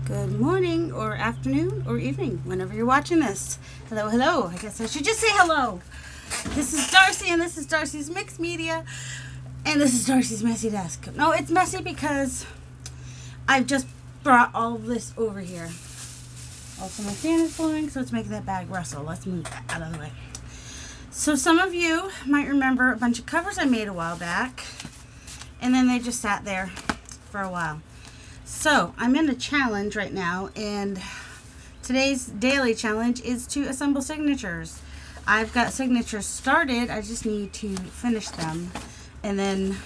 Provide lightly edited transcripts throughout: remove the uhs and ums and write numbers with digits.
Good morning or afternoon or evening, whenever you're watching this. Hello, hello. I guess I should just say hello. This is Darcy and this is Darcy's Mixed Media and this is Darcy's Messy Desk. No, it's messy because I've just brought all of this over here. Also, my fan is blowing, so it's making that bag rustle. Let's move that out of the way. So some of you might remember a bunch of covers I made a while back, and then they just sat there for a while. So I'm in a challenge right now, and today's daily challenge is to assemble signatures. I've got signatures started, I just need to finish them. And then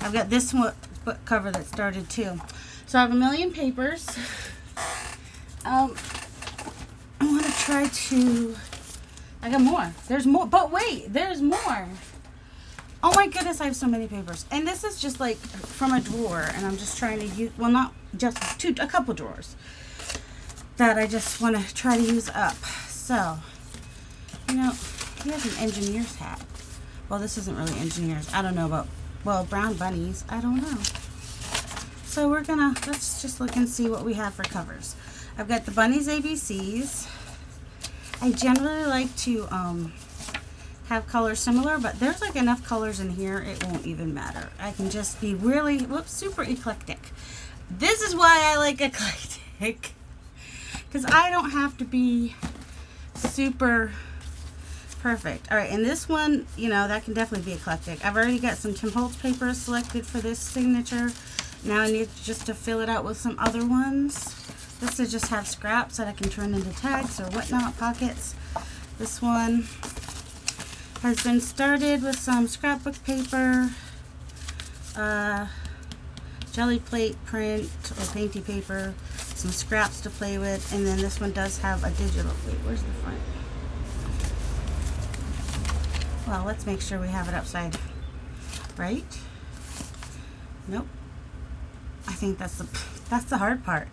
I've got this one book cover that started too. So I have a million papers. I want to try to, I got more. There's more, but wait, there's more. Oh my goodness, I have so many papers. And this is just like from a drawer, and I'm just trying to use, well, not just a couple drawers that I just want to try to use up. So, you know, he has an engineer's hat. Well, this isn't really engineers. I don't know about, well, brown bunnies. I don't know. So we're gonna, let's just look and see what we have for covers. I've got the Bunnies ABCs. I generally like to have colors similar, but there's like enough colors in here, it won't even matter. I can just be really, super eclectic. This is why I like eclectic, because I don't have to be super perfect. All right, and this one, you know, that can definitely be eclectic. I've already got some Tim Holtz papers selected for this signature. Now I need just to fill it out with some other ones. This is just have scraps that I can turn into tags or whatnot, pockets. This one has been started with some scrapbook paper, jelly plate print or painty paper, some scraps to play with, and then this one does have a digital, wait, where's the front? Well, let's make sure we have it upside right. Nope. I think that's the hard part.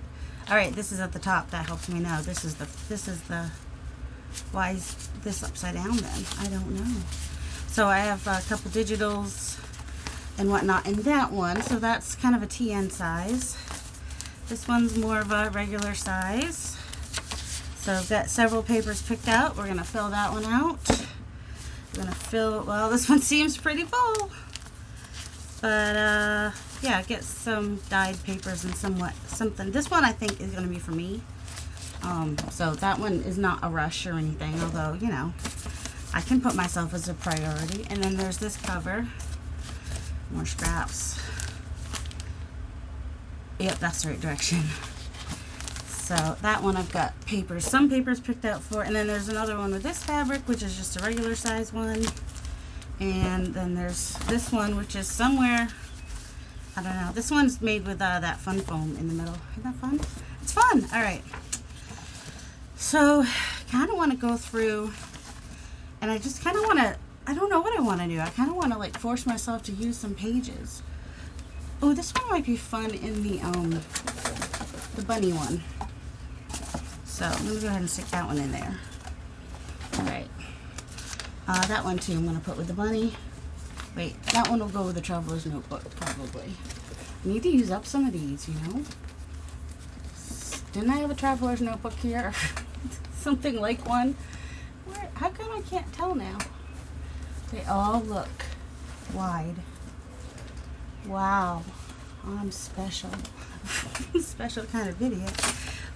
All right, this is at the top. That helps me know. This is the why is this upside down then? I don't know. So I have a couple digitals and whatnot in that one. So that's kind of a TN size. This one's more of a regular size. So I've got several papers picked out. We're going to fill that one out. We're going to fill, well, this one seems pretty full. But, yeah, get some dyed papers and something. This one I think is going to be for me. So that one is not a rush or anything, although, you know, I can put myself as a priority. And then there's this cover. More scraps. Yep, that's the right direction. So that one I've got papers, some papers picked out for. And then there's another one with this fabric, which is just a regular size one. And then there's this one, which is somewhere, I don't know. This one's made with that fun foam in the middle. Isn't that fun? It's fun. All right. So, kind of want to go through, and I just kind of want to, I don't know what I want to do. I kind of want to like force myself to use some pages. Oh, this one might be fun in the bunny one. So, I'm going to go ahead and stick that one in there. All right. That one too, I'm going to put with the bunny. Wait, that one will go with the Traveler's Notebook, probably. I need to use up some of these, you know. Didn't I have a Traveler's Notebook here? Something like one. Where, how come I can't tell now? They all look wide. Wow. I'm special. Special kind of video.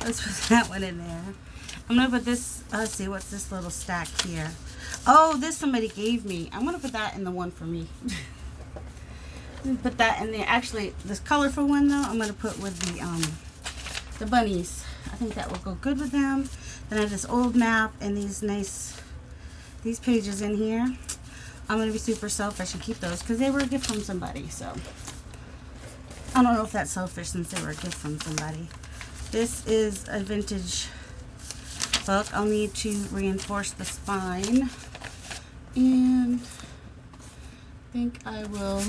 Let's put that one in there. I'm going to put this, let's see, what's this little stack here? Oh, this somebody gave me. I'm going to put that in the one for me. Put that in there. Actually, this colorful one, though, I'm going to put with the bunnies. I think that will go good with them. Then I have this old map and these pages in here. I'm going to be super selfish and keep those because they were a gift from somebody. So, I don't know if that's selfish since they were a gift from somebody. This is a vintage book. I'll need to reinforce the spine. And I think I will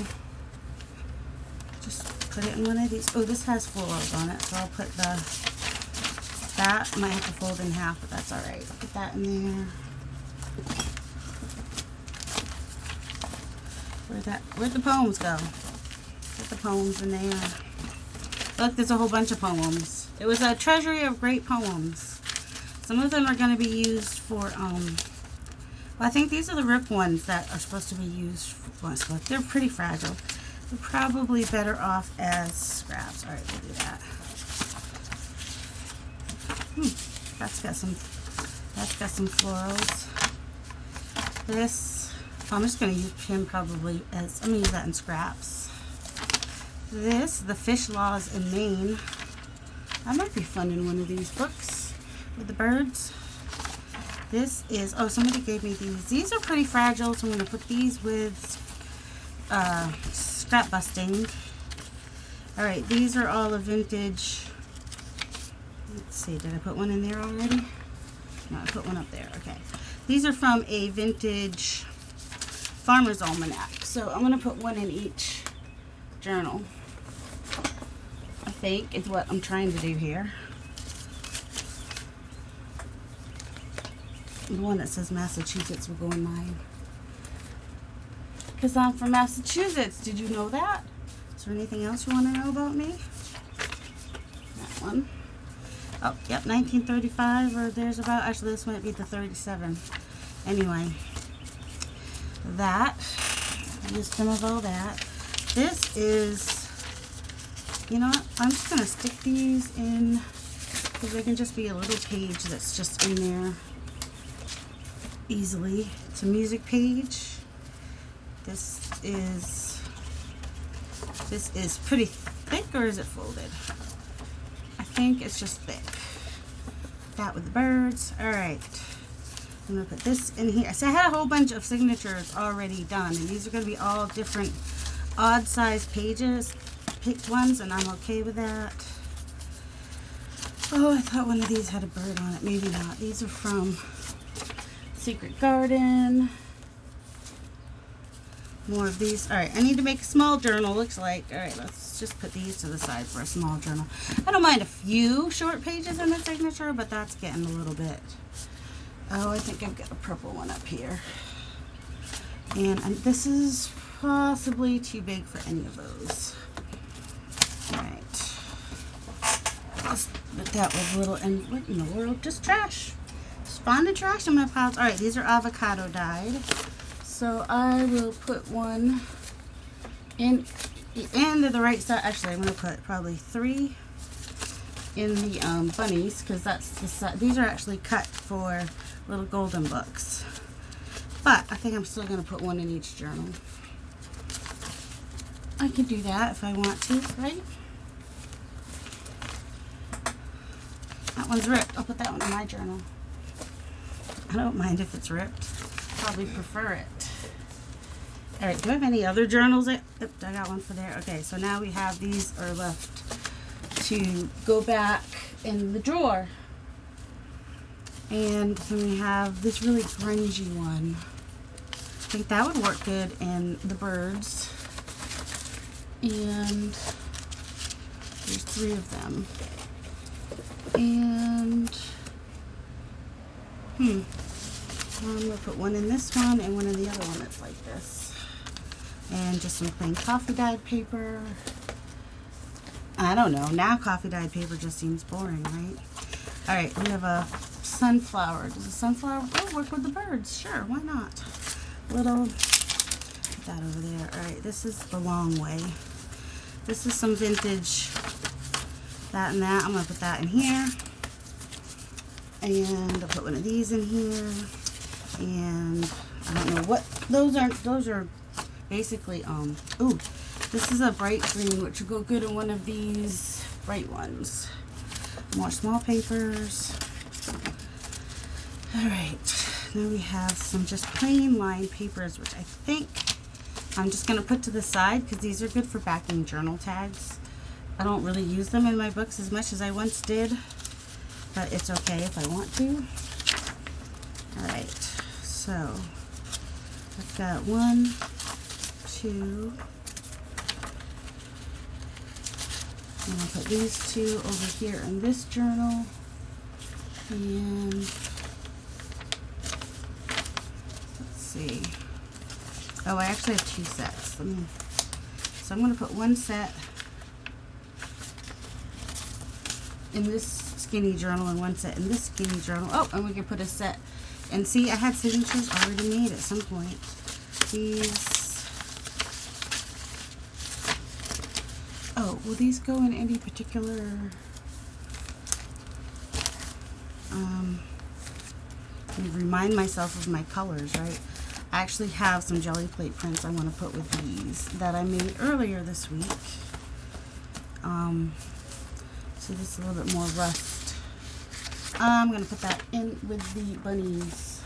just put it in one of these. Oh, this has florals on it, so I'll put that. I might have to fold in half, but that's all right. Put that in there. Where'd the poems go? Put the poems in there. Look, there's a whole bunch of poems. It was a treasury of great poems. Some of them are going to be used for, well, I think these are the rip ones that are supposed to be used for once, but they're pretty fragile. They're probably better off as scraps. All right, we'll do that. That's got some florals. This, I'm just going to use him probably as, I'm going to use that in scraps. This, The Fish Laws in Maine. That might be fun in one of these books with the birds. This is, oh, somebody gave me these. These are pretty fragile, so I'm going to put these with scrap busting. All right, these are all a vintage. Let's see, did I put one in there already? No, I put one up there. Okay. These are from a vintage Farmer's Almanac. So I'm going to put one in each journal. I think is what I'm trying to do here. The one that says Massachusetts will go in mine. Because I'm from Massachusetts. Did you know that? Is there anything else you want to know about me? That one. Oh, yep, 1935, or there's about, actually this might be the 37. Anyway, that, used some of all that. This is, you know what, I'm just going to stick these in, because they can just be a little page that's just in there easily. It's a music page. This is pretty thick, or is it folded? I think it's just thick. That with the birds. All right. I'm going to put this in here. So I had a whole bunch of signatures already done, and these are going to be all different odd size pages, picked ones, and I'm okay with that. Oh, I thought one of these had a bird on it. Maybe not. These are from Secret Garden. More of these. All right, I need to make a small journal, looks like. All right, let's just put these to the side for a small journal. I don't mind a few short pages in the signature, but that's getting a little bit. Oh, I think I've got a purple one up here. And this is possibly too big for any of those. All right. Let's put that with a little, and what in the world? Just trash. Spawn and trash in my piles. All right, these are avocado dyed. So I will put one in the end of the right side. Actually, I'm going to put probably 3 in the bunnies, because that's the side. These are actually cut for little golden books. But I think I'm still going to put one in each journal. I can do that if I want to, right? That one's ripped. I'll put that one in my journal. I don't mind if it's ripped. Probably prefer it. All right, do I have any other journals? I got one for there. Okay, so now we have these are left to go back in the drawer. And then we have this really grungy one. I think that would work good in the birds. And there's 3 of them. And I'm going to put one in this one and one in the other one that's like this. And just some plain coffee dyed paper. I don't know. Now coffee dyed paper just seems boring, right? All right, we have a sunflower. Does a sunflower work with the birds? Sure, why not? Little, put that over there. All right, this is the long way. This is some vintage, that and that. I'm going to put that in here. And I'll put one of these in here. And I don't know what, those are basically, ooh, this is a bright green, which will go good in one of these bright ones. More small papers. All right, now we have some just plain lined papers, which I think I'm just going to put to the side because these are good for backing journal tags. I don't really use them in my books as much as I once did, but it's okay if I want to. All right, so I've got 1, 2, and I'll put these 2 over here in this journal, and let's see. Oh, I actually have 2 sets. So I'm going to put one set in this skinny journal and one set in this skinny journal. Oh, and we can put a set. And see, I had signatures already made at some point. These. Oh, will these go in any particular... Let me remind myself of my colors, right? I actually have some jelly plate prints I want to put with these that I made earlier this week. So this is a little bit more rust. I'm going to put that in with the bunnies.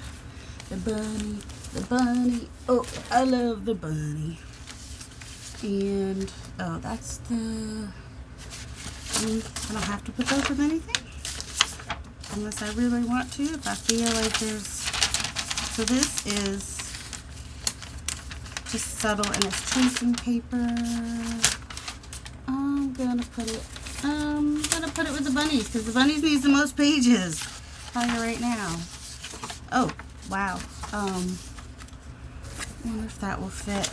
The bunny, the bunny. Oh, I love the bunny. And, oh, that's the... I don't have to put those with anything. Unless I really want to, if I feel like there's... So this is just subtle, and it's tracing paper. I'm gonna put it with the bunnies, because the bunnies needs the most pages. I'll tell you right now. Oh, wow. I wonder if that will fit.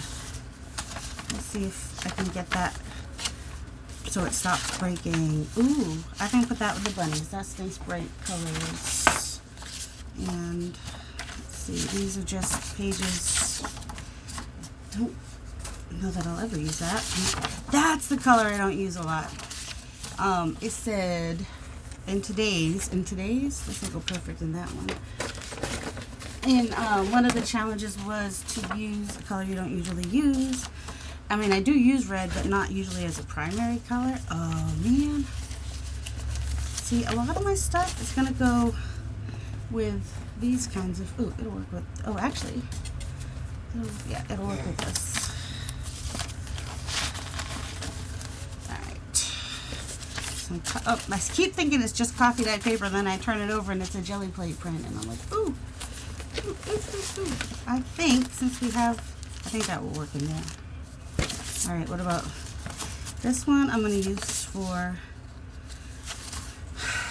Let's see if I can get that so it stops breaking. Ooh, I can put that with the bunnies. That's nice bright colors. And let's see, these are just pages. Don't know that I'll ever use that. That's the color I don't use a lot. It said in today's, this will go perfect in that one. And one of the challenges was to use a color you don't usually use. I mean, I do use red, but not usually as a primary color. Oh, man. See, a lot of my stuff is going to go with these kinds of... Ooh, it'll work with... Oh, actually. Yeah, it'll work with this. Alright. So, I keep thinking it's just coffee dyed paper, then I turn it over and it's a jelly plate print. And I'm like, ooh. Ooh, ooh, ooh, ooh. I think, since we have... I think that will work in there. Alright, what about this one? I'm going to use for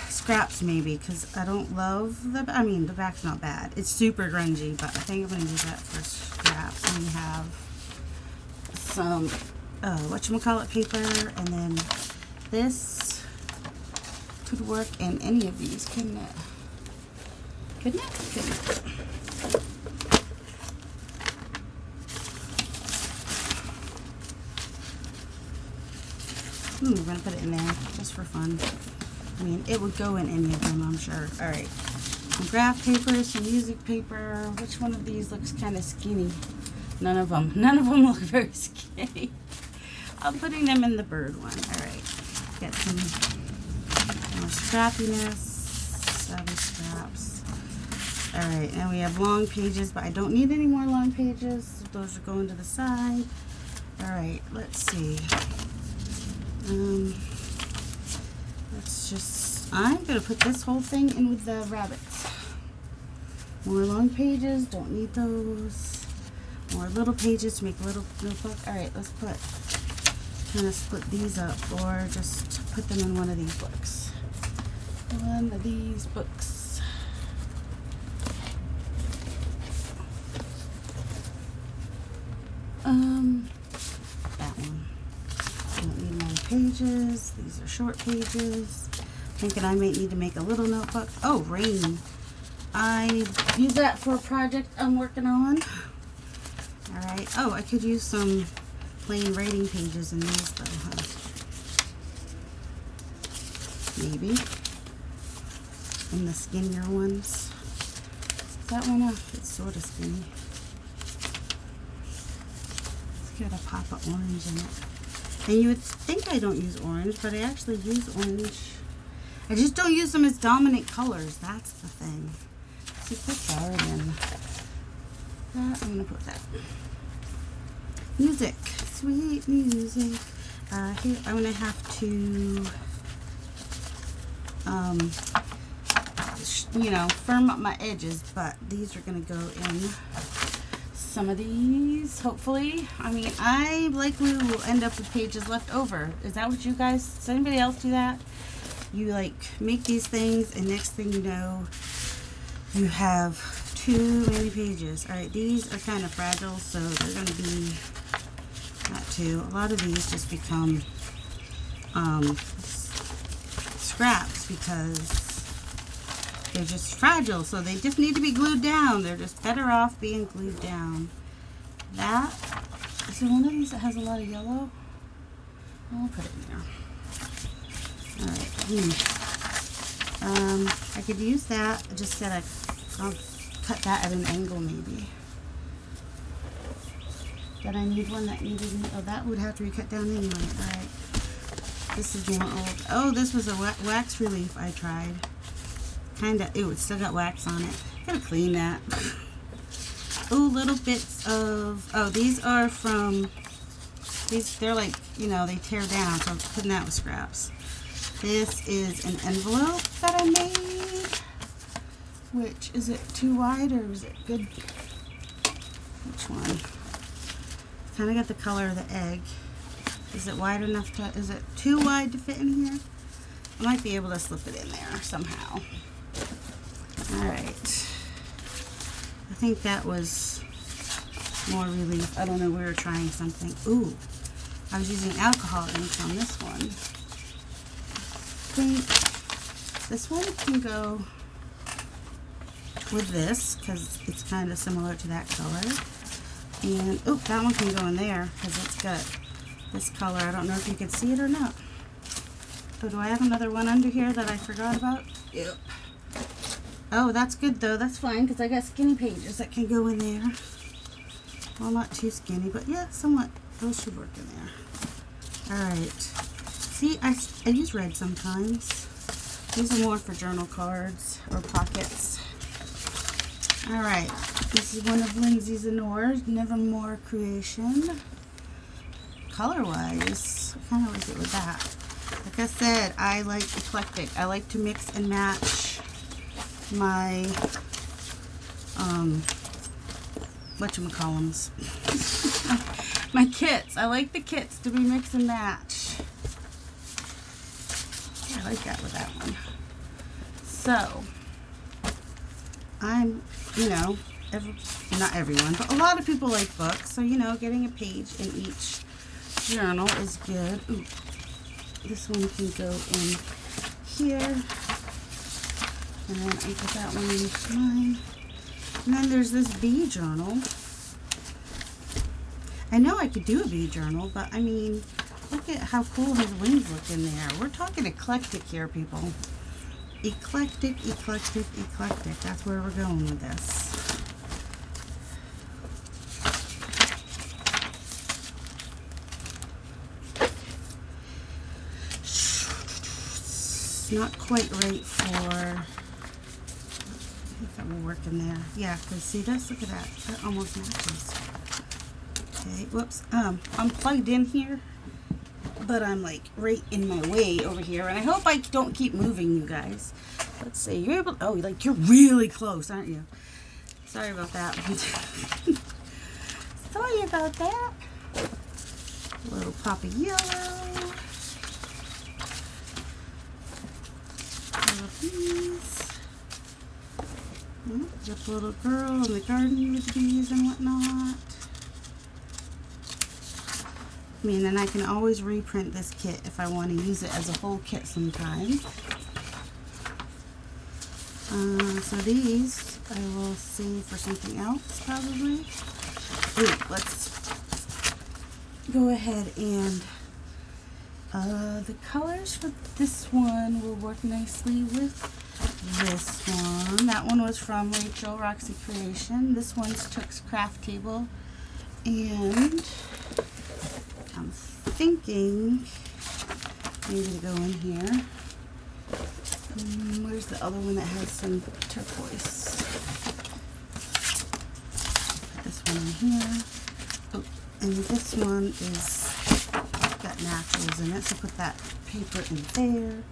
scraps maybe, because I don't love the... I mean, the back's not bad. It's super grungy, but I think I'm going to use that for scraps. And we have some, whatchamacallit paper, and then this could work in any of these, couldn't it? Couldn't it? Couldn't it? We're going to put it in there just for fun. I mean, it would go in any of them, I'm sure. Alright. Some graph paper, some music paper. Which one of these looks kind of skinny? None of them. None of them look very skinny. I'm putting them in the bird one. Alright. Get some more scrappiness. 7 scraps. Alright, and we have long pages, but I don't need any more long pages. So those are going to the side. Alright, let's see. Let's just, I'm going to put this whole thing in with the rabbits. More long pages, don't need those. More little pages to make a little notebook. Alright, let's kind of split these up, or just put them in one of these books. One of these books. That one. Don't need long pages. These are short pages. Thinking I might need to make a little notebook. Oh, rain. I use that for a project I'm working on. Alright. Oh, I could use some plain writing pages in these though, huh? Maybe. In the skinnier ones. Is that one off? It's sort of skinny. It's got a pop of orange in it. And you would think I don't use orange, but I actually use orange. I just don't use them as dominant colors. That's the thing. See, put that in. That, I'm going to put that. Music. Sweet music. Here, I'm going to have to, you know, firm up my edges, but these are going to go in some of these, hopefully. I mean, I likely will end up with pages left over. Is that what you guys, does anybody else do that? You like make these things, and next thing you know, you have too many pages. Alright, these are kind of fragile, so they're going to be that too. A lot of these just become scraps. scraps because they're just fragile, so they just need to be glued down. They're just better off being glued down. That, is there one of these that has a lot of yellow? I'll put it in there. Alright, I could use that. I just gotta, I'll cut that at an angle maybe. But I need one that needed, oh, that would have to be cut down anyway. Alright, this is more old. Oh, this was a wax relief I tried. Kinda, ew, it's still got wax on it. Gotta clean that. Oh, little bits of, oh, these are from, these, they're like, you know, they tear down, so I'm putting that with scraps. This is an envelope that I made. Which, is it too wide or is it good? Which one? Kind of got the color of the egg. Is it wide enough to, is it too wide to fit in here? I might be able to slip it in there somehow. Alright. I think that was more relief. I don't know, we were trying something. Ooh, I was using alcohol inks on this one. I think this one can go with this because it's kind of similar to that color. And, oh, that one can go in there because it's got this color. I don't know if you can see it or not. So do I have another one under here that I forgot about? Yep. Oh, that's good though. That's fine because I got skinny pages that can go in there. Well, not too skinny, but yeah, somewhat. Those should work in there. Alright. See, I use red sometimes. These are more for journal cards or pockets. Alright. This is one of Lindsay Zenore's Nevermore creation. Color-wise, I kind of like it with that. Like I said, I like eclectic. I like to mix and match my whatchamacallums. My kits. I like the kits to be mix and match. Yeah, I like that with that one. So I'm, you know, not everyone, but a lot of people like books, so you know, getting a page in each journal is good. Ooh, this one can go in here. And then I put that one into mine. And then there's this bee journal. I know I could do a bee journal, but I mean, look at how cool his wings look in there. We're talking eclectic here, people. Eclectic, eclectic, eclectic. That's where we're going with this. It's not quite right for... I think that will work in there. Yeah, because see this? Look at that. That almost matches. Okay, whoops. I'm plugged in here, but I'm like right in my way over here, and I hope I don't keep moving, you guys. Let's see. You're able. Oh, like you're really close, aren't you? Sorry about that. Sorry about that. A little pop of yellow. Little bees. Just a little girl in the garden with bees and whatnot. I mean, and I can always reprint this kit if I want to use it as a whole kit sometime. So these I will save for something else probably. Ooh, let's go ahead and the colors for this one will work nicely with this one. That one was from Rachel Roxy Creation. This one's Took's Craft Table, and I'm thinking maybe to go in here. Where's the other one that has some turquoise? Put this one in here. Oh, and this one is got naturals in it, so put that paper in there.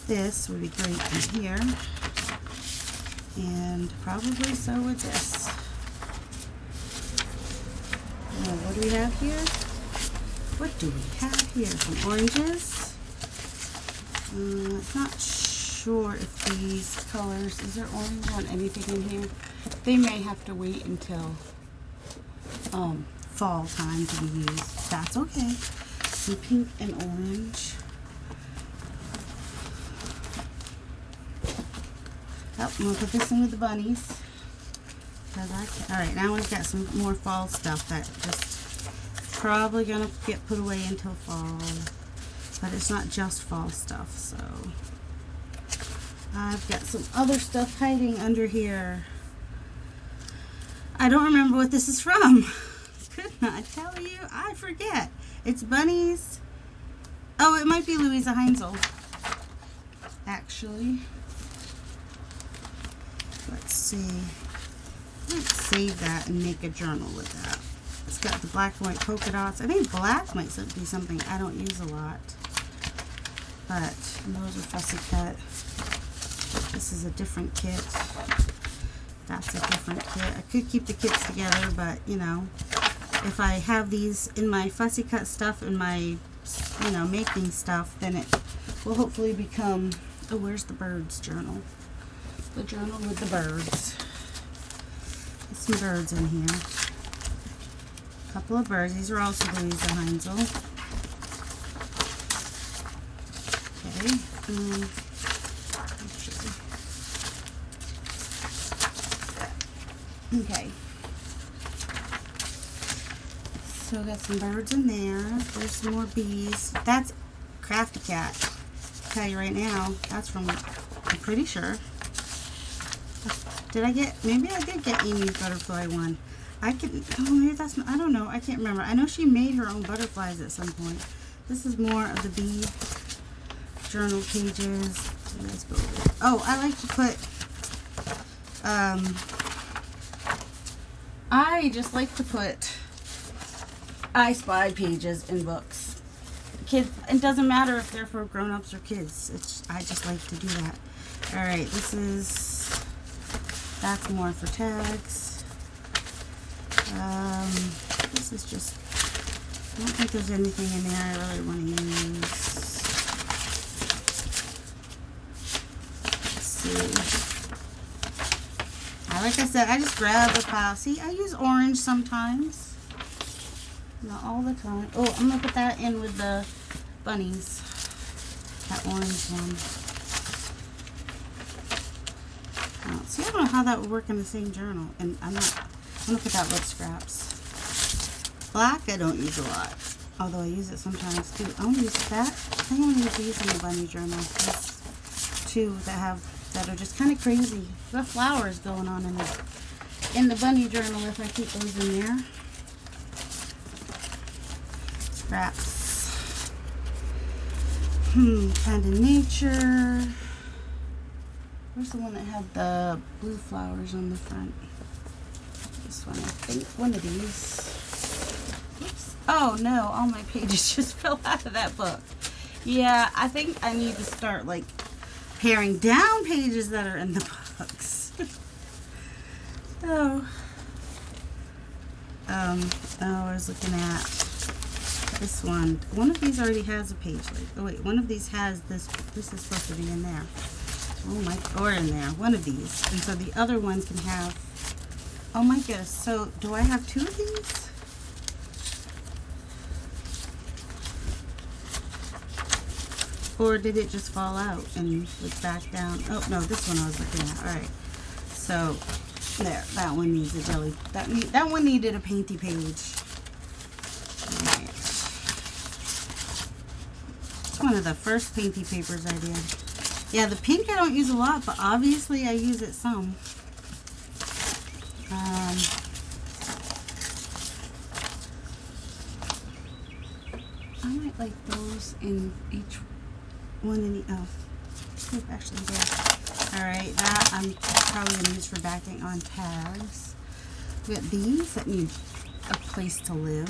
This would be great in here, and probably so with this. Now, what do we have here? What do we have here? Some oranges. Not sure if these colors, is there orange on anything in here? They may have to wait until fall time to be used. That's okay. Some pink and orange. Oh, I'm going to put this in with the bunnies. Alright, now we've got some more fall stuff that just probably going to get put away until fall. But it's not just fall stuff, so I've got some other stuff hiding under here. I don't remember what this is from. Could not tell you. I forget. It's bunnies. Oh, it might be Louisa Heinzel, actually. Let's see. Let's save that and make a journal with that. It's got the black and white polka dots. I think black might be something I don't use a lot. But those are fussy cut. This is a different kit. That's a different kit. I could keep the kits together, but you know, if I have these in my fussy cut stuff and my, you know, making stuff, then it will hopefully become, oh, where's the birds journal? The journal with the birds. There's some birds in here. A couple of birds. These are also Louisa Heinzel. Okay. Okay. So we got some birds in there. There's some more bees. That's Crafty Cat. I'll tell you right now, that's from, I'm pretty sure. Did I get, maybe I did get Amy's butterfly one. I could, oh, maybe that's, I don't know. I can't remember. I know she made her own butterflies at some point. This is more of the bee journal pages. Let's go over it. Oh, I like to put, I just like to put I Spy pages in books. Kids, it doesn't matter if they're for grown-ups or kids. I just like to do that. Alright, that's more for tags. This is just, I don't think there's anything in there I really want to use. Let's see. Like I said, I just grab a pile. See, I use orange sometimes. Not all the time. Oh, I'm going to put that in with the bunnies. That orange one. Oh, see, I don't know how that would work in the same journal. And I'm going to put that with scraps. Black, I don't use a lot. Although I use it sometimes too. I'm going to use that. I think I'm going to use these in the bunny journal. There's two that are just kind of crazy. The flowers going on in the bunny journal if I keep those in there. Scraps. Kind of nature. Where's the one that had the blue flowers on the front? This one, I think. One of these. Oops. Oh no, all my pages just fell out of that book. Yeah, I think I need to start like paring down pages that are in the books. Oh, I was looking at this one. One of these already has a page. Like, oh wait, one of these has this. This is supposed to be in there. Oh my, or in there. One of these, and so the other one can have. Oh my goodness. So do I have two of these? Or did it just fall out and was back down? Oh, no, this one I was looking at. All right. So, there. That one needs a jelly. That one needed a painty page. All right. It's one of the first painty papers I did. Yeah, the pink I don't use a lot, but obviously I use it some. I might like those in each one in the, oh, actually there. Alright, that I'm probably going to use for backing on tags. We got these that need a place to live.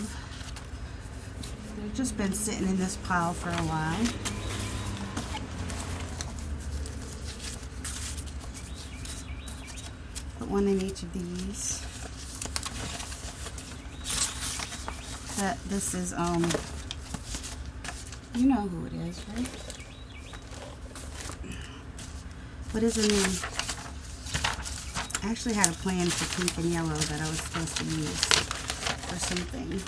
They've just been sitting in this pile for a while. Put one in each of these. This is, you know who it is, right? What is her name? I actually had a plan for pink and yellow that I was supposed to use. for something.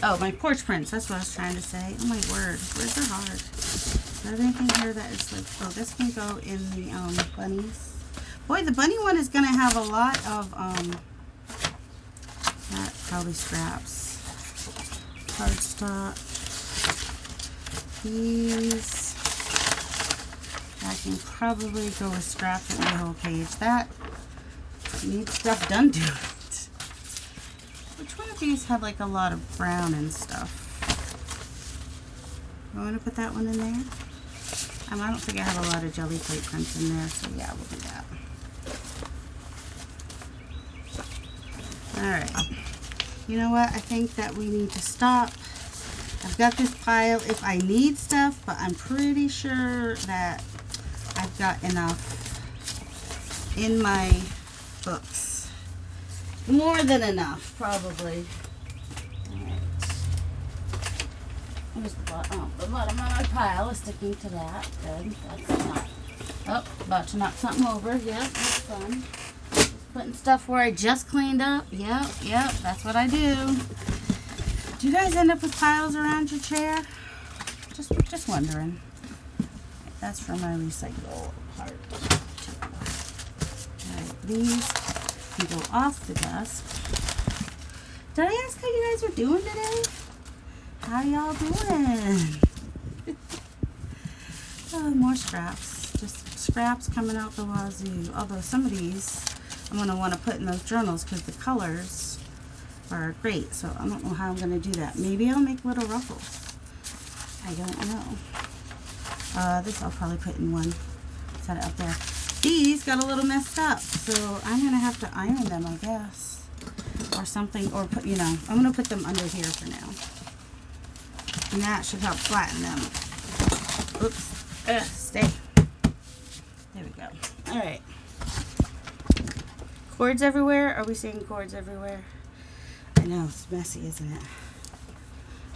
Oh, my porch prints. That's what I was trying to say. Oh my word, words are hard. Is there anything here that is like? Oh, this can go in the bunnies. Boy, the bunny one is gonna have a lot of that probably scraps. Cardstock. These. I can probably go with scraps in the whole page. That needs stuff done to it. Which one of these have like a lot of brown and stuff? I want to put that one in there. I don't think I have a lot of jelly plate prints in there, so yeah, we'll do that. Alright. You know what? I think that we need to stop. I've got this pile if I need stuff, but I'm pretty sure that I've got enough in my books. More than enough, probably. Alright. Here's the bottom. Oh, the bottom of my pile is sticking to that. Good. That's not. Oh, about to knock something over. Yep, that's fun. Just putting stuff where I just cleaned up. Yep, that's what I do. Do you guys end up with piles around your chair? Just wondering. That's for my recycle part. Alright, these can go off the desk. Did I ask how you guys are doing today? How y'all doing? Oh, more scraps. Just scraps coming out the wazoo. Although some of these I'm going to want to put in those journals because the colors are great. So I don't know how I'm going to do that. Maybe I'll make little ruffles. I don't know. This I'll probably put in one. Set it up there. These got a little messed up, so I'm going to have to iron them, I guess. Or something, or put, you know, I'm going to put them under here for now. And that should help flatten them. Oops. Stay. There we go. Alright. Cords everywhere? Are we seeing cords everywhere? I know, it's messy, isn't it?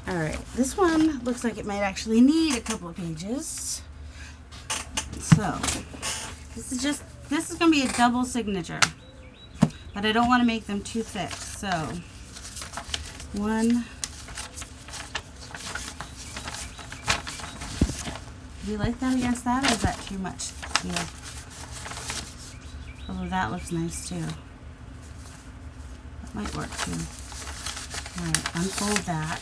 Alright, this one looks like it might actually need a couple of pages. So, this is going to be a double signature. But I don't want to make them too thick. So, one. Do you like that against that, or is that too much here? Although that looks nice too. That might work too. Alright, unfold that.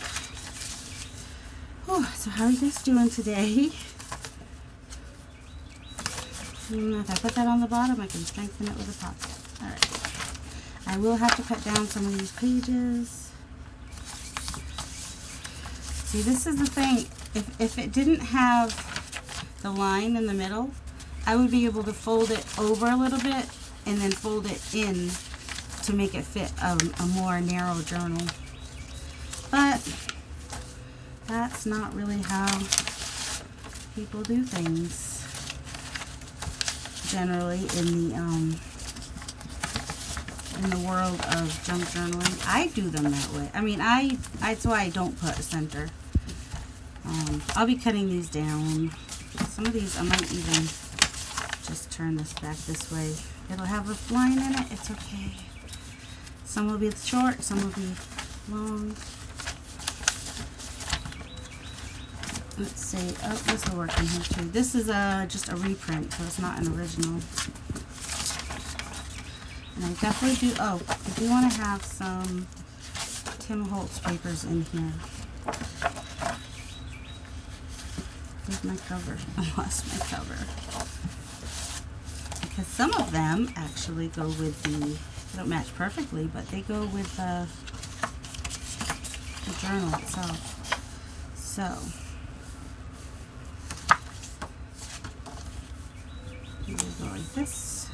Oh, so how are you guys doing today? If I put that on the bottom, I can strengthen it with a pocket. Alright. I will have to cut down some of these pages. See, this is the thing. If it didn't have the line in the middle, I would be able to fold it over a little bit and then fold it in to make it fit a more narrow journal. But that's not really how people do things generally in the world of junk journaling. I do them that way. I mean, that's why I don't put a center. I'll be cutting these down. Some of these I might even just turn this back this way. It'll have a line in it. It's okay. Some will be short, some will be long. Let's see. Oh, this will work in here too. This is just a reprint, so it's not an original. And I definitely do. Oh, I do want to have some Tim Holtz papers in here. Where's my cover? I lost my cover. Because some of them actually go with they don't match perfectly, but they go with the journal itself. So, here we go like this.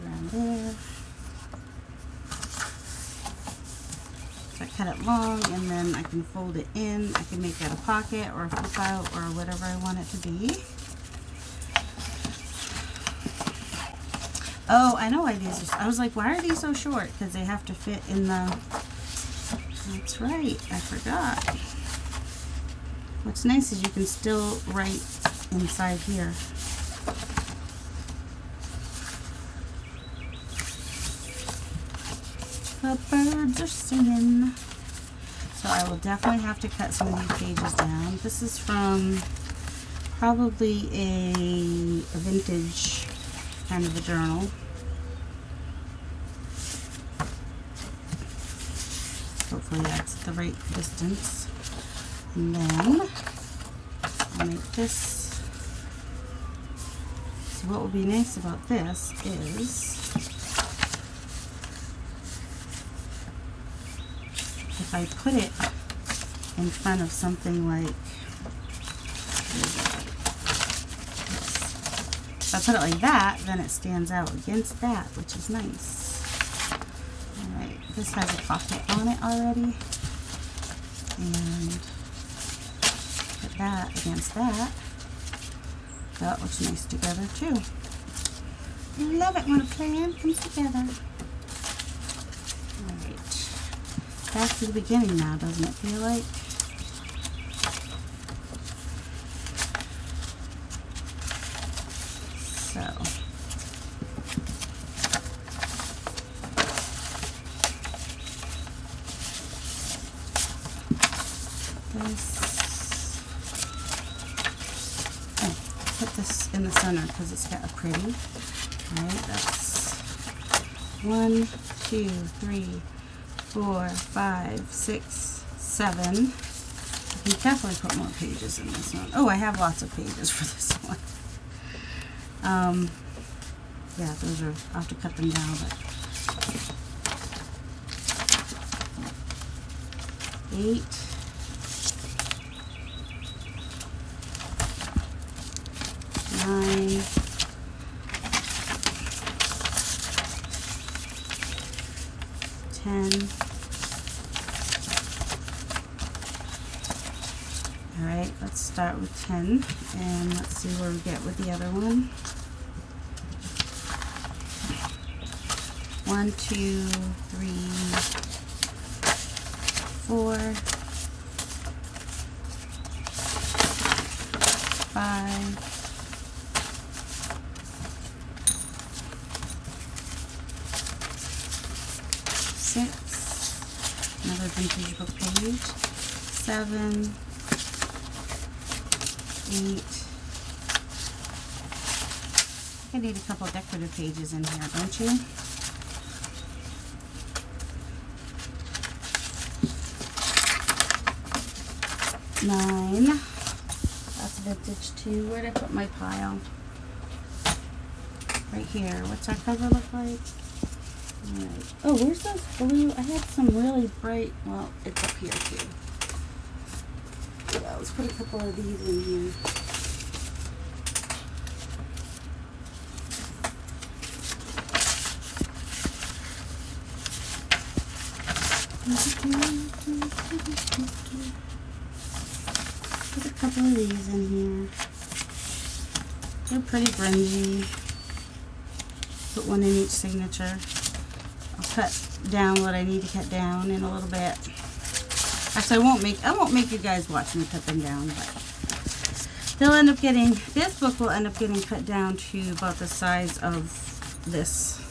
Around there. So I cut it long and then I can fold it in. I can make that a pocket or a flip out or whatever I want it to be. Oh, I know why these are. I was like, why are these so short? Because they have to fit in the. That's right. I forgot. What's nice is you can still write inside here. The birds are singing. So I will definitely have to cut some of these pages down. This is from probably a vintage kind of a journal. Hopefully that's the right distance. And then I'll make this. So what will be nice about this is if I put it in front of something like, if I put it like that, then it stands out against that, which is nice. Alright, this has a pocket on it already. And put that against that. That looks nice together too. I love it when a plan comes together. Alright. Back to the beginning now, doesn't it feel like? So. Put this in the center because it's got a pretty. Alright, that's 1, 2, 3, 4, 5, 6, 7. You can definitely put more pages in this one. Oh, I have lots of pages for this one. Yeah, those are, I'll have to cut them down, but 8. 9, 10. Alright, let's start with 10 and let's see where we get with the other one. 1, 2, 3, 4, 5, 6, another vintage book page, 7, 8. I need a couple decorative pages in here, don't you? 9. That's vintage too. Where'd I put my pile? Right here. What's our cover look like? Alright. Oh, where's those blue? I had some really bright. Well, it's up here too. Yeah, let's put a couple of these in here. Put a couple of these in here. They're pretty grungy. Put one in each signature. I'll cut down what I need to cut down in a little bit. Actually, I won't make you guys watch me cut them down, but they'll end up getting, this book will end up getting cut down to about the size of this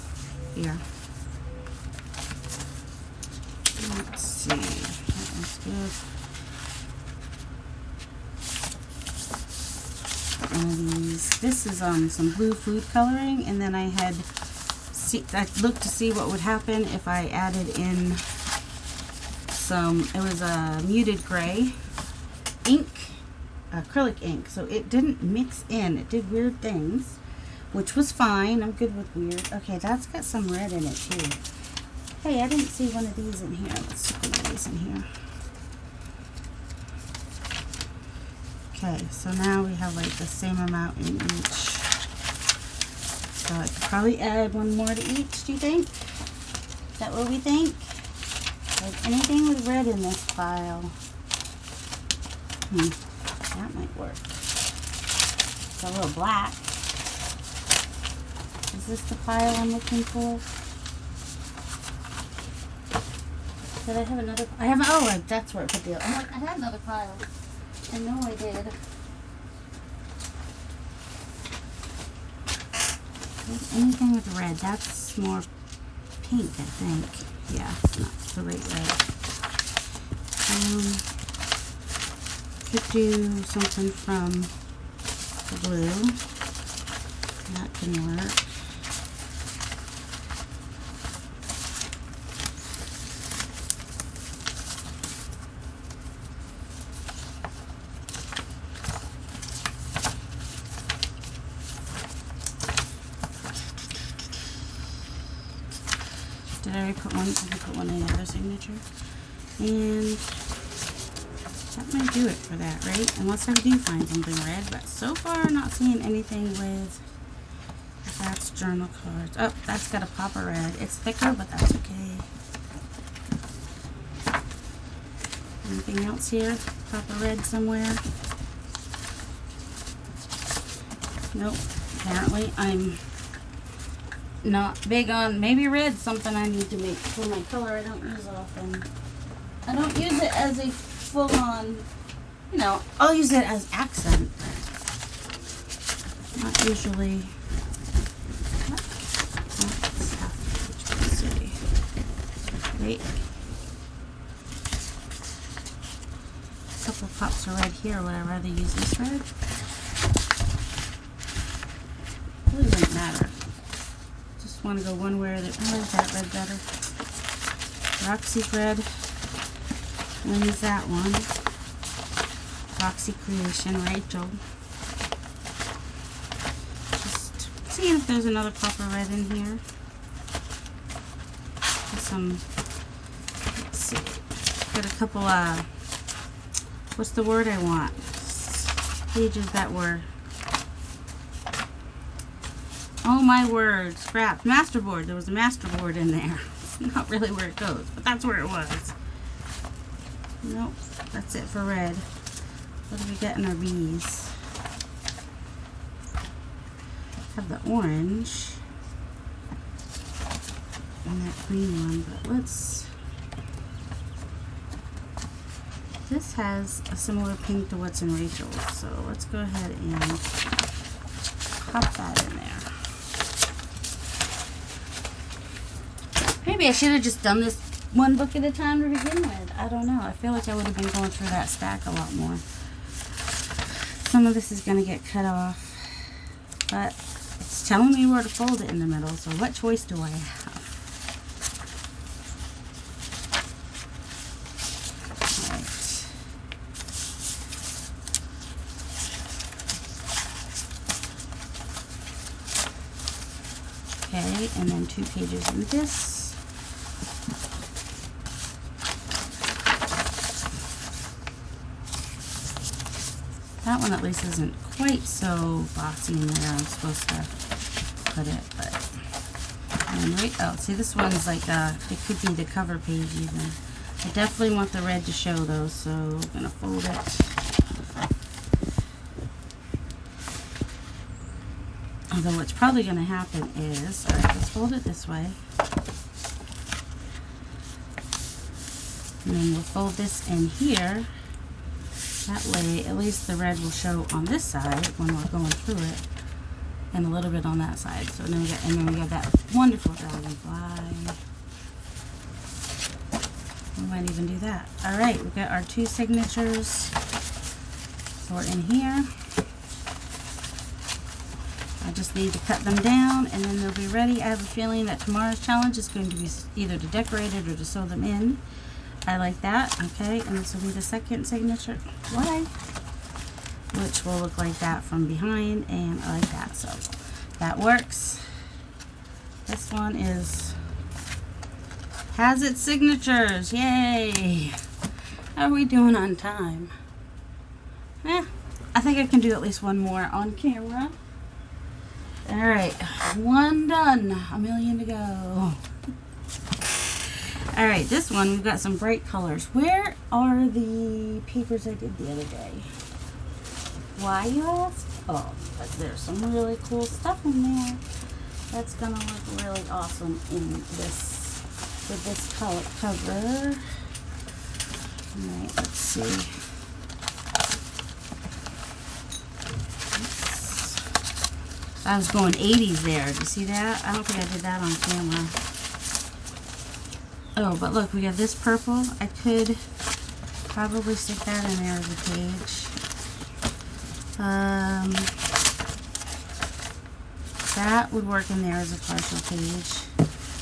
here. Let's see, that one's good. One of these. This is some blue food coloring, and then I looked to see what would happen if I added in some, it was a muted gray ink, acrylic ink, so it didn't mix in. It did weird things, which was fine. I'm good with weird. Okay, that's got some red in it too. Hey, I didn't see one of these in here. Let's stick one of these in here. Okay, so now we have like the same amount in each. So I could probably add one more to each, do you think? Is that what we think? Like anything with red in this pile. That might work. It's a little black. Is this the pile I'm looking for? Did I have another? I have. Oh, that's where I put the. I'm like, I had another pile. I know I did. Anything with red, that's more pink, I think. Yeah, not the right red. Could do something from the blue. That can work. Did I already put one? I can put one in the other signature. And that might do it for that, right? Unless I do find something red, but so far I'm not seeing anything with, that's journal cards. Oh, that's got a pop of red. It's thicker, but that's okay. Anything else here? Pop of red somewhere? Nope. Apparently I'm not big on, maybe red's something I need to make for my color I don't use often. I don't use it as a full-on, you know, I'll use it as accent. Not usually. Let's see. Wait. A couple pops of red here. Would I rather use this red? Really doesn't matter. Just want to go one way or the other. I like that red better. Roxy's red. Wins that one. Roxy Creation, Rachel. Just seeing if there's another pop of red in here. Some, let's see. Got a couple, what's the word I want? Pages that were, oh my word, scrapped. Masterboard. There was a masterboard in there. Not really where it goes, but that's where it was. Nope, that's it for red. What do we get in our B's? Have the orange and that green one, but let's, this has a similar pink to what's in Rachel's, so let's go ahead and pop that in there. Maybe I should have just done this one book at a time to begin with. I don't know. I feel like I would have been going through that stack a lot more. Some of this is going to get cut off, but it's telling me where to fold it in the middle, so what choice do I have? Alright. Okay, and then 2 pages in this. That one at least isn't quite so bossy in there. I'm supposed to put it, but and right, oh, see this one's like it could be the cover page even. I definitely want the red to show though, so I'm gonna fold it. Although what's probably gonna happen is, all right, let's fold it this way, and then we'll fold this in here. That way, at least the red will show on this side when we're going through it, and a little bit on that side. So then we got that wonderful dragonfly. We might even do that. All right, we've got our 2 signatures. So we're in here. I just need to cut them down, and then they'll be ready. I have a feeling that tomorrow's challenge is going to be either to decorate it or to sew them in. I like that, okay, and this will be the second signature, which will look like that from behind, and I like that, so that works. This one has its signatures, yay! How are we doing on time? I think I can do at least one more on camera. All right, one done, a million to go. All right, this one, we've got some bright colors. Where are the papers I did the other day? Why, you ask? Oh, but there's some really cool stuff in there. That's gonna look really awesome in this, with this color cover. All right, let's see. Oops. I was going 80s there. Do you see that? I don't think I did that on camera. Oh, but look, we have this purple. I could probably stick that in there as a page. That would work in there as a partial page.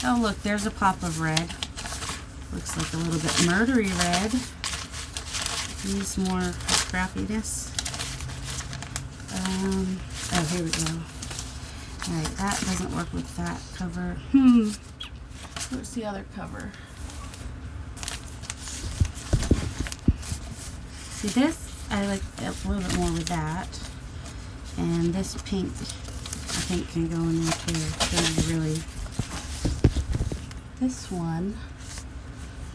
Oh, look, there's a pop of red. Looks like a little bit murdery red. Needs more scrappiness. Oh, here we go. Alright, that doesn't work with that cover. Where's the other cover? See this? I like a little bit more with that. And this pink, I think, can go in there too. It's going to be really... This one...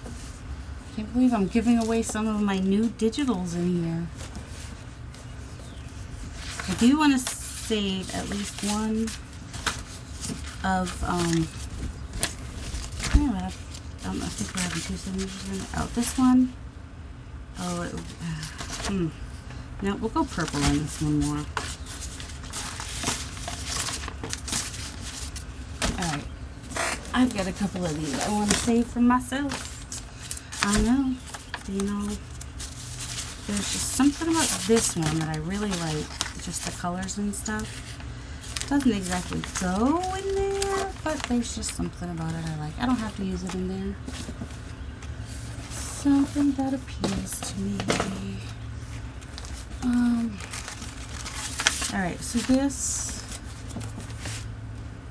I can't believe I'm giving away some of my new digitals in here. I do want to save at least one of, I think we're having two signatures in it. Oh, this one. Oh, no, we'll go purple on this one more. Alright. I've got a couple of these I want to save for myself. I know. You know, there's just something about this one that I really like. Just the colors and stuff. Doesn't exactly go in there, but there's just something about it I like. I don't have to use it in there. Something that appeals to me. Alright, so this,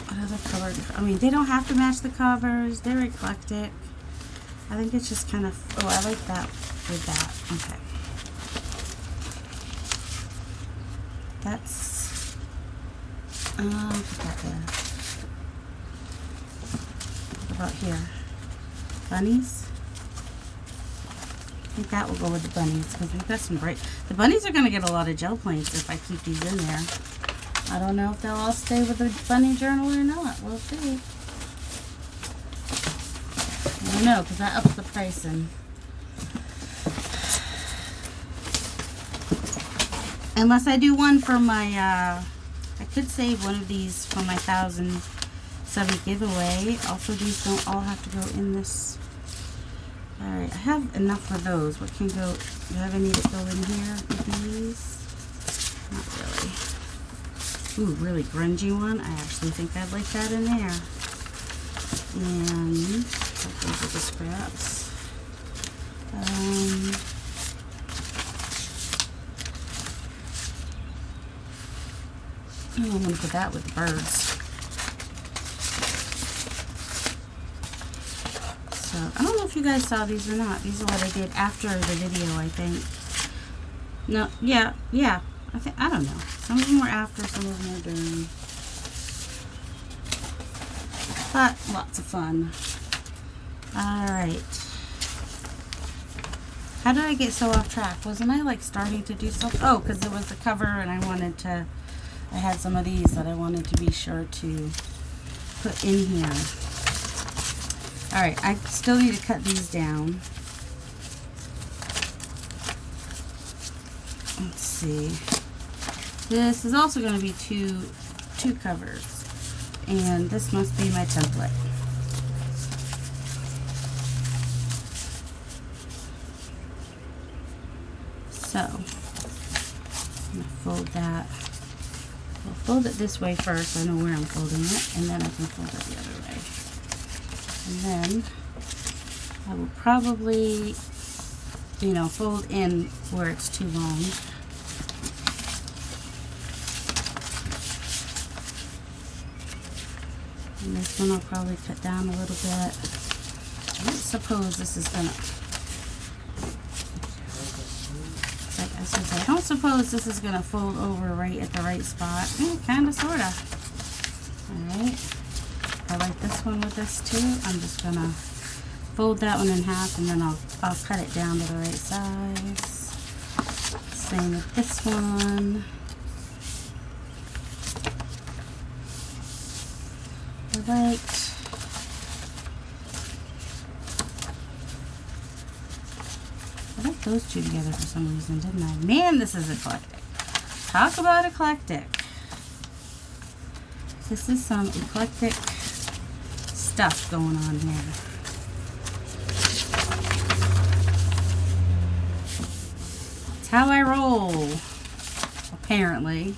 what other color? I mean, they don't have to match the covers. They're eclectic. I think it's just kind of, oh, I like that with that. Okay. That's, put that there. What about here? Bunnies? I think that will go with the bunnies because we've got some bright. The bunnies are going to get a lot of gel points if I keep these in there. I don't know if they'll all stay with the bunny journal or not. We'll see. I don't know because that ups the pricing. Unless I do one for my, I could save one of these for my 1,000 subby giveaway. Also, these don't all have to go in this. Alright, I have enough for those. What can go, do I have any that go in here with these? Not really. Ooh, really grungy one. I actually think I'd like that in there. And those are the scraps. Oh, I'm going to put that with the birds. So, I don't know if you guys saw these or not. These are what I did after the video, I think. No, yeah. I don't know. Some of them were after, some of them were during. But, lots of fun. Alright. How did I get so off track? Wasn't I, like, starting to do something? Oh, because it was the cover and I wanted to... I had some of these that I wanted to be sure to put in here. Alright, I still need to cut these down. Let's see. This is also going to be two covers. And this must be my template. So, I'm going to fold that. I'll fold it this way first. I know where I'm folding it. And then I can fold it the other way. And then I will probably, fold in where it's too long. And this one I'll probably cut down a little bit. I don't suppose this is gonna, I don't suppose this is gonna fold over right at the right spot. Kinda, sorta. Alright. I like this one with this too. I'm just gonna fold that one in half and then I'll cut it down to the right size. Same with this one. I liked those two together for some reason, didn't I? Man, this is eclectic. Talk about eclectic. This is some eclectic stuff going on here. how I roll, apparently.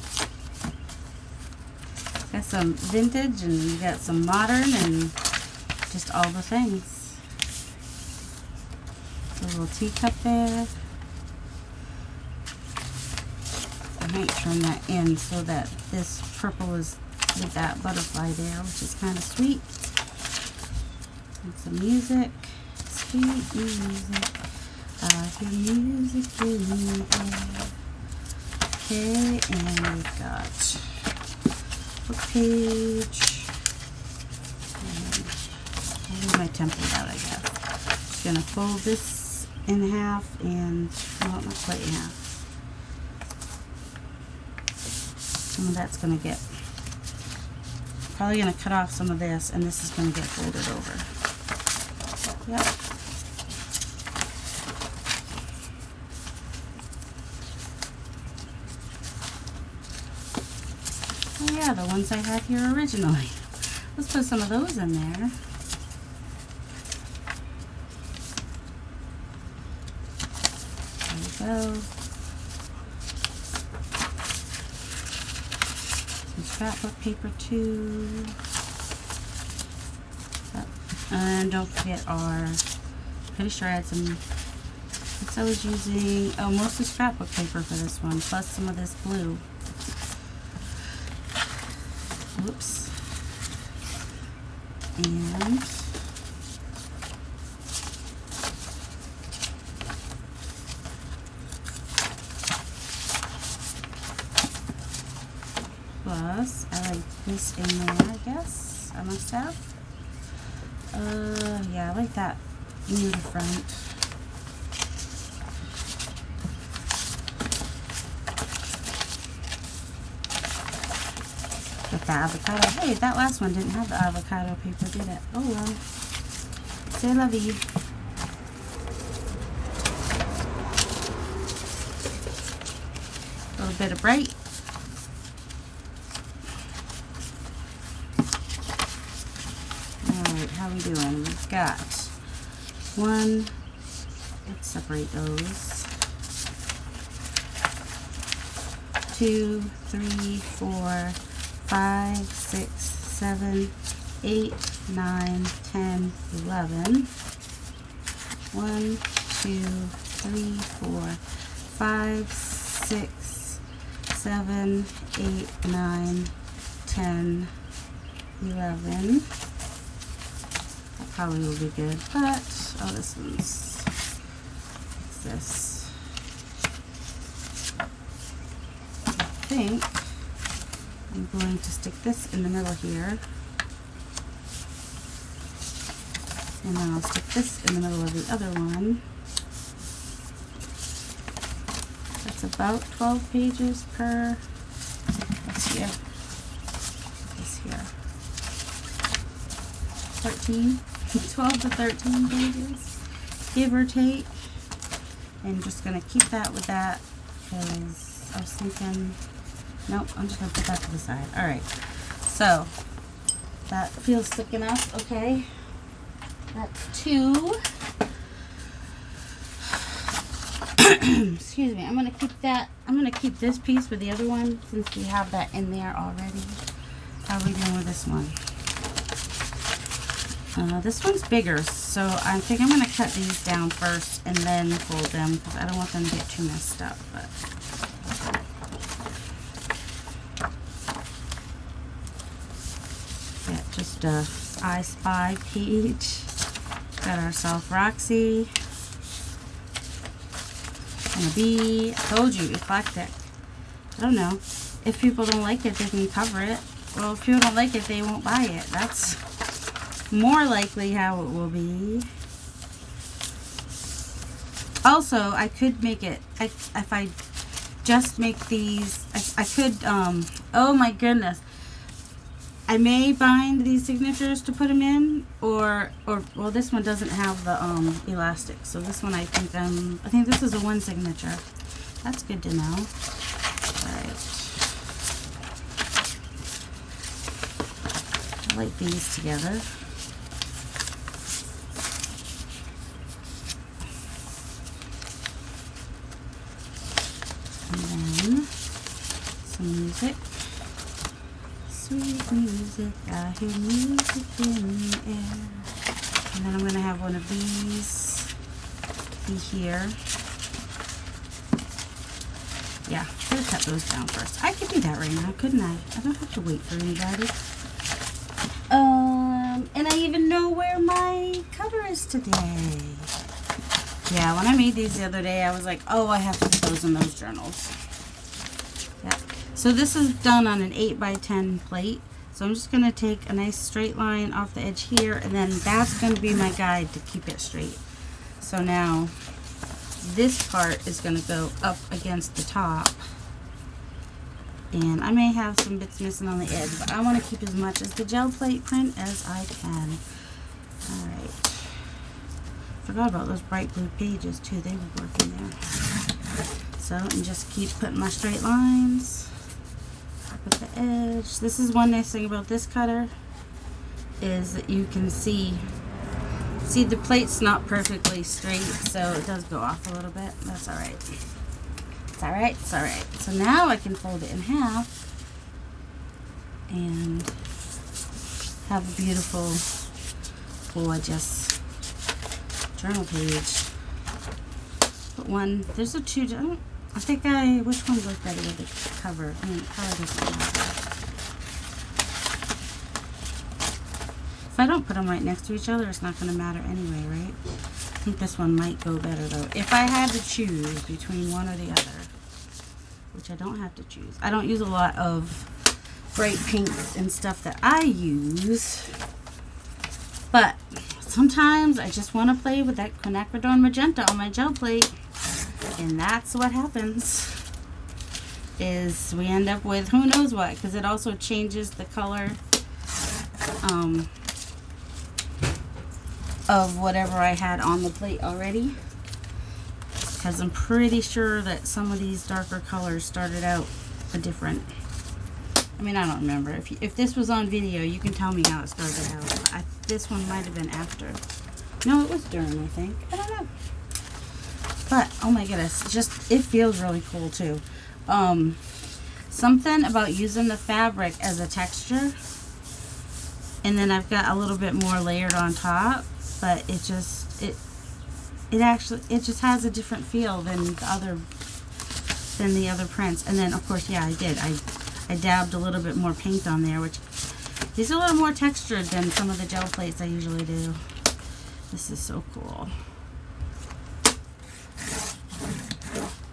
Got some vintage and you got some modern and just all the things. A little teacup there. I might turn that in so that this purple is with that butterfly there, which is kind of sweet. And some music. Sweet music. I hear music in the air. Okay, and we've got book page. I'll leave my template out, I guess. Just gonna fold this in half and, well, not quite in half. Some of that's gonna get, probably gonna cut off some of this, and this is gonna get folded over. Yep. Oh yeah, the ones I had here originally. Let's put some of those in there. There we go. Some scrapbook paper too. And don't forget our, pretty sure I had some, I was using, oh, mostly scrapbook paper for this one, plus some of this blue. Oops. And plus, I like this in there, I guess. I must have. Yeah, I like that near the front. With the avocado. Hey, that last one didn't have the avocado paper, did it? Oh well. C'est la vie. A little bit of bright. Alright, how we doing? We've got one. Let's separate those. 2, 3, 4, 5, 6, 7, 8, 9, 10, 11. 1, 2, 3, 4, 5, 6, 7, 8, 9, 10, 11. That probably will be good, but, oh, this one's, what's this? I think I'm going to stick this in the middle here, and then I'll stick this in the middle of the other one. That's about 12 pages per, what's here? This here. 13, 12 to 13 pages, give or take. And just going to keep that with that, because I was thinking, nope, I'm just going to put that to the side. Alright, so that feels thick enough. Okay, that's 2. Excuse me, I'm going to keep that, I'm going to keep this piece with the other one since we have that in there already. How are we doing with this one? This one's bigger, so I think I'm going to cut these down first and then fold them because I don't want them to get too messed up. But yeah, just a I Spy page. Got ourselves Roxy and a bee. I told you, eclectic. I don't know. If people don't like it, they can cover it. Well, if people don't like it, they won't buy it. That's more likely how it will be. Also, I could make it, if I just make these, I could, oh my goodness, I may bind these signatures to put them in, or well, this one doesn't have the elastic, so this one I think this is a 1 signature. That's good to know. Alright. I like these together. then some music. Sweet music, I hear music in the air. And then I'm going to have one of these be here. Yeah, I'm going to cut those down first. I could do that right now, couldn't I? I don't have to wait for anybody. And I even know where my cover is today. Yeah, when I made these the other day, I was like, oh, I have to put those in those journals. Yeah. So this is done on an 8x10 plate. So I'm just going to take a nice straight line off the edge here, and then that's going to be my guide to keep it straight. So now this part is going to go up against the top. And I may have some bits missing on the edge, but I want to keep as much as the gel plate print as I can. Alright. Forgot about those bright blue pages too. They were working there. So, and just keep putting my straight lines with the edge. This is one nice thing about this cutter, is that you can see the plate's not perfectly straight, so it does go off a little bit. That's alright. It's alright, it's alright. So now I can fold it in half and have a beautiful, gorgeous journal page. But one, there's a two, I think which one goes better with the cover? I mean, the color doesn't matter. If I don't put them right next to each other, it's not going to matter anyway, right? I think this one might go better though. If I had to choose between one or the other, which I don't have to choose. I don't use a lot of bright pinks and stuff that I use, but sometimes I just want to play with that quinacridone magenta on my gel plate, and that's what happens, is we end up with who knows what, because it also changes the color of whatever I had on the plate already, because I'm pretty sure that some of these darker colors started out a different, I mean, I don't remember. If this was on video, you can tell me how it started out. This one might have been after. No, it was during, I think. I don't know. But, oh my goodness, it feels really cool too. Something about using the fabric as a texture, and then I've got a little bit more layered on top, but it just has a different feel than the other prints. And then of course, yeah, I dabbed a little bit more paint on there, which these are a little more textured than some of the gel plates I usually do. This is so cool.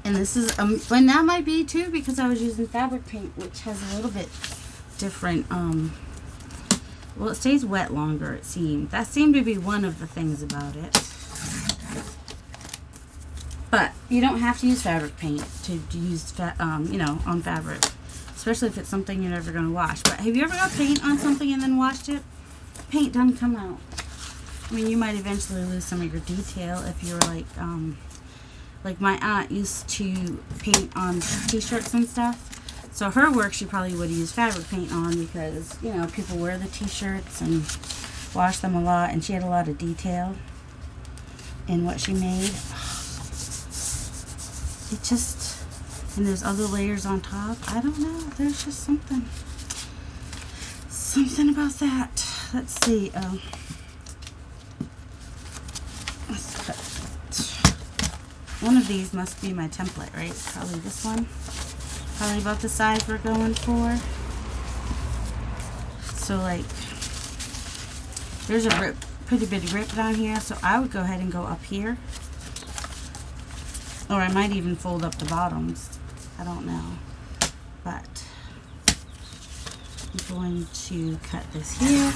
And this is and that might be too because I was using fabric paint, which has a little bit different well, it stays wet longer, it seemed. That seemed to be one of the things about it. But you don't have to use fabric paint to use, you know, on fabric. Especially if it's something you're never going to wash. But have you ever got paint on something and then washed it? Paint doesn't come out. I mean, you might eventually lose some of your detail if you're like my aunt used to paint on t-shirts and stuff. So her work she probably would use fabric paint on because, you know, people wear the t-shirts and wash them a lot, and she had a lot of detail in what she made. It just, and there's other layers on top. I don't know, there's just something about that. Let's see, let's cut. One of these must be my template, right? Probably this one. Probably about the size we're going for. So like, there's a pretty big rip down here, so I would go ahead and go up here. Or I might even fold up the bottoms. I don't know. But I'm going to cut this here.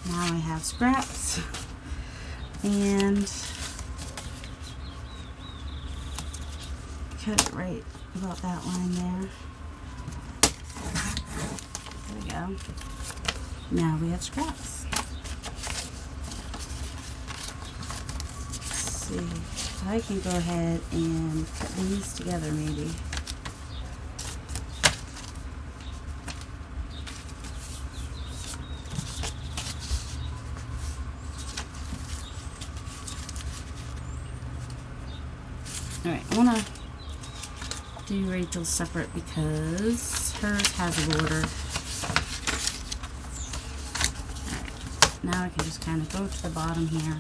Now I have scraps. And cut it right about that line there. There we go. Now we have scraps. Let's see. So I can go ahead and cut these together maybe. Alright, I want to do Rachel's separate because hers has a border. Alright, now I can just kind of go to the bottom here.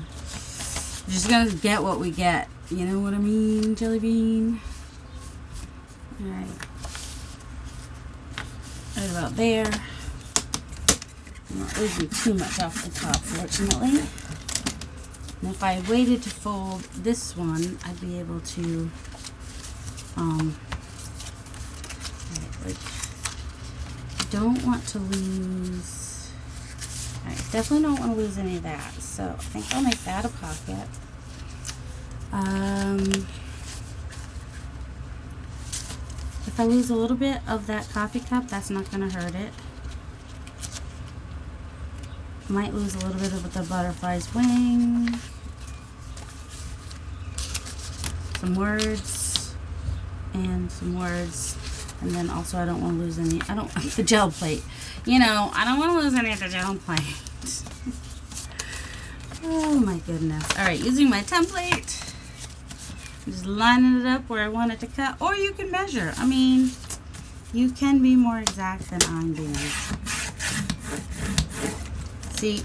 We're just gonna get what we get. You know what I mean, Jelly Bean? Alright. Right about there. I'm not losing too much off the top, fortunately. And if I waited to fold this one, I'd be able to, like, don't want to lose, alright, definitely don't want to lose any of that. So I think I'll make that a pocket. If I lose a little bit of that coffee cup, that's not going to hurt it. Might lose a little bit of the butterfly's wing. Some words. And some words. And then also I don't want to lose any, the gel plate. You know, I don't want to lose any of the gel plate. Oh my goodness. Alright, using my template. Just lining it up where I want it to cut. Or you can measure. I mean, you can be more exact than I'm being. See,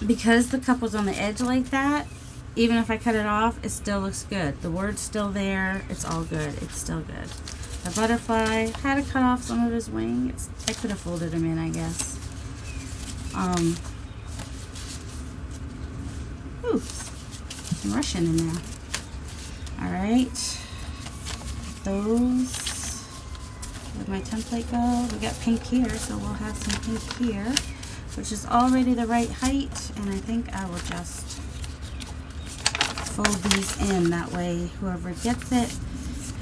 because the cup was on the edge like that, even if I cut it off, it still looks good. The word's still there. It's all good. It's still good. The butterfly, had to cut off some of his wing. I could have folded him in, I guess. Ooh, some Russian in there. Alright. Those. Where'd my template go? We got pink here, so we'll have some pink here, which is already the right height, and I think I will just fold these in. That way whoever gets it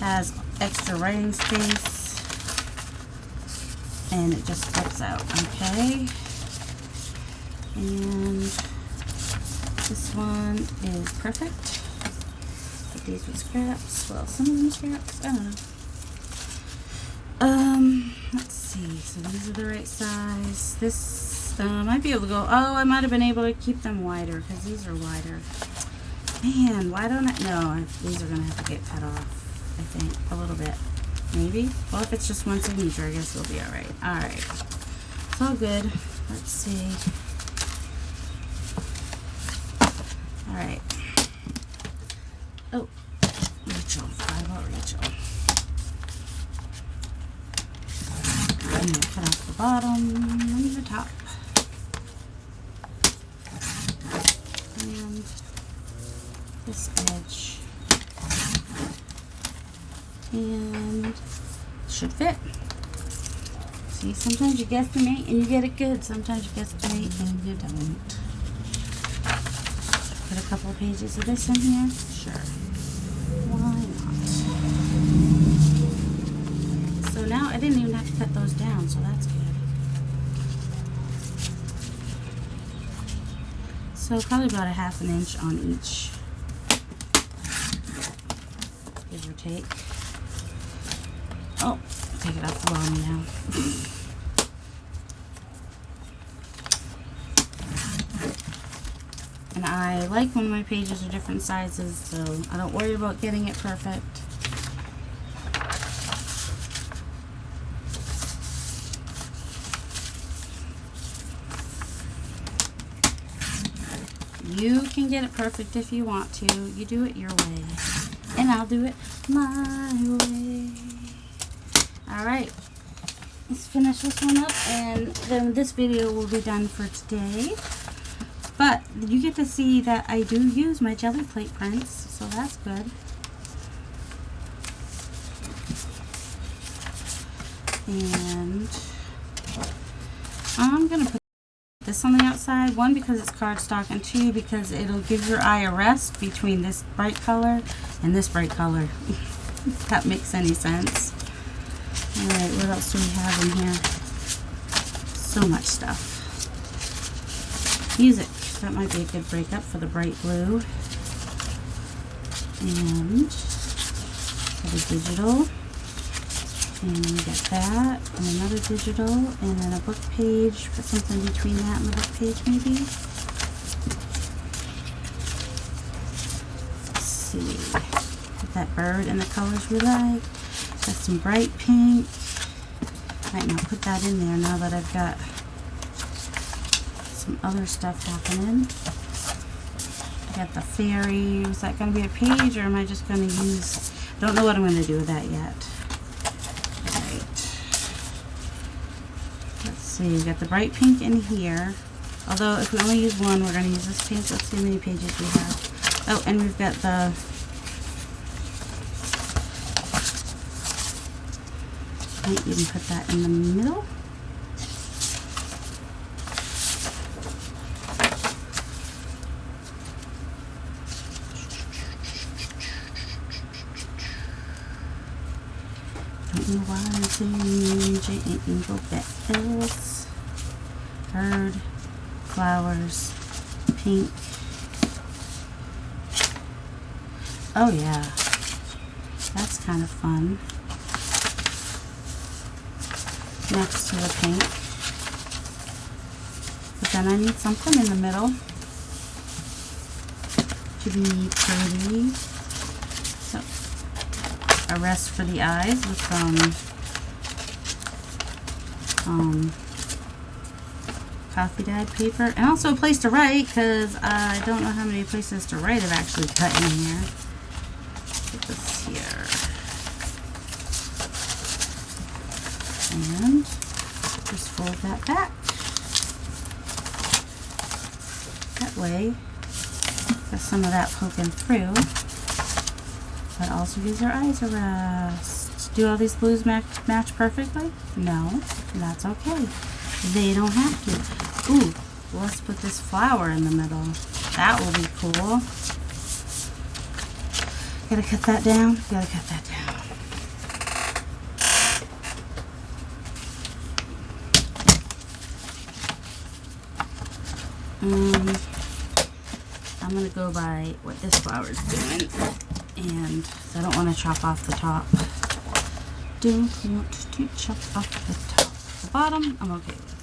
has extra writing space and it just flips out. Okay, and this one is perfect. Put these with scraps. Well, some of them scraps, I don't know. Let's see, so these are the right size. This I might be able to go, oh, I might have been able to keep them wider because these are wider. Man, why don't I? No, these are going to have to get cut off, I think, a little bit. Maybe? Well, if it's just one signature, I guess it'll be alright. Alright. It's all good. Let's see. Alright. Oh, Rachel. What about Rachel? I'm going to cut off the bottom and the top. And this edge. And should fit. See, sometimes you guesstimate and you get it good. Sometimes you guesstimate and you don't. Put a couple of pages of this in here. Sure. Why not? So now I didn't even have to cut those down, so that's good. So probably about a ½ inch on each. Give or take. Oh, take it off the bottom now. And I like when my pages are different sizes, so I don't worry about getting it perfect. You can get it perfect if you want to. You do it your way. And I'll do it my way. Alright. Let's finish this one up and then this video will be done for today. But you get to see that I do use my jelly plate prints, so that's good. And I'm going to put this on the outside. One, because it's cardstock, and two, because it'll give your eye a rest between this bright color and this bright color. If that makes any sense. Alright, what else do we have in here? So much stuff. Music. That might be a good breakup for the bright blue. And for the digital. And we got that. And another digital. And then a book page. Put something between that and the book page maybe. Let's see. Put that bird and the colors we like. Got some bright pink. Might not put that in there now that I've got some other stuff happening. I got the fairy. Is that going to be a page, or am I just going to use... Don't know what I'm going to do with that yet. Alright. Let's see. We've got the bright pink in here. Although, if we only use one, we're going to use this pink. Let's see how many pages we have. Oh, and we've got the... Might even put that in the middle. Don't know why I'm saying Jingle Bells. Bird, flowers, pink. Oh yeah, that's kind of fun. Next to the pink. But then I need something in the middle to be pretty. So, a rest for the eyes with some coffee dyed paper. And also a place to write, because I don't know how many places to write I've actually cut in here. Put this here. And just fold that back. That way, got some of that poking through, but also gives our eyes a rest. Do all these blues match perfectly? No, that's okay. They don't have to. Ooh, let's put this flower in the middle. That will be cool. Gotta cut that down. Gotta cut that down. I'm going to go by what this flower is doing, and I don't want to chop off the top. Don't want to chop off the top. The bottom, I'm okay with.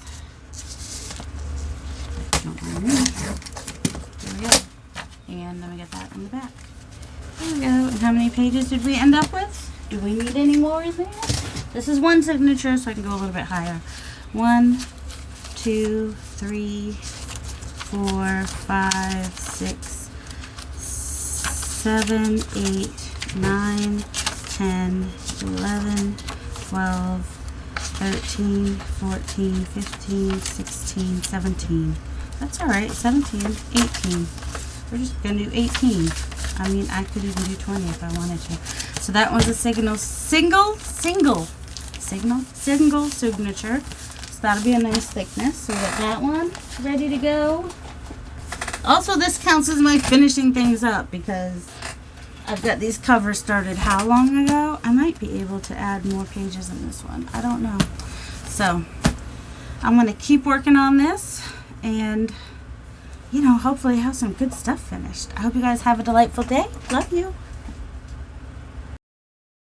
Don't mind me. There we go. And then we get that in the back. There we go. And how many pages did we end up with? Do we need any more in there? This is one signature, so I can go a little bit higher. 1, 2, 3, 4, 5, 6, 7, 8, 9, 10, 11, 12, 13, 14, 15, 16, 17. That's alright, 17, 18. We're just going to do 18. I mean, I could even do 20 if I wanted to. So that one's a single signature. So that'll be a nice thickness. So we got that one ready to go. Also, this counts as my finishing things up because I've got these covers started how long ago? I might be able to add more pages in this one. I don't know. So I'm going to keep working on this and, you know, hopefully have some good stuff finished. I hope you guys have a delightful day. Love you.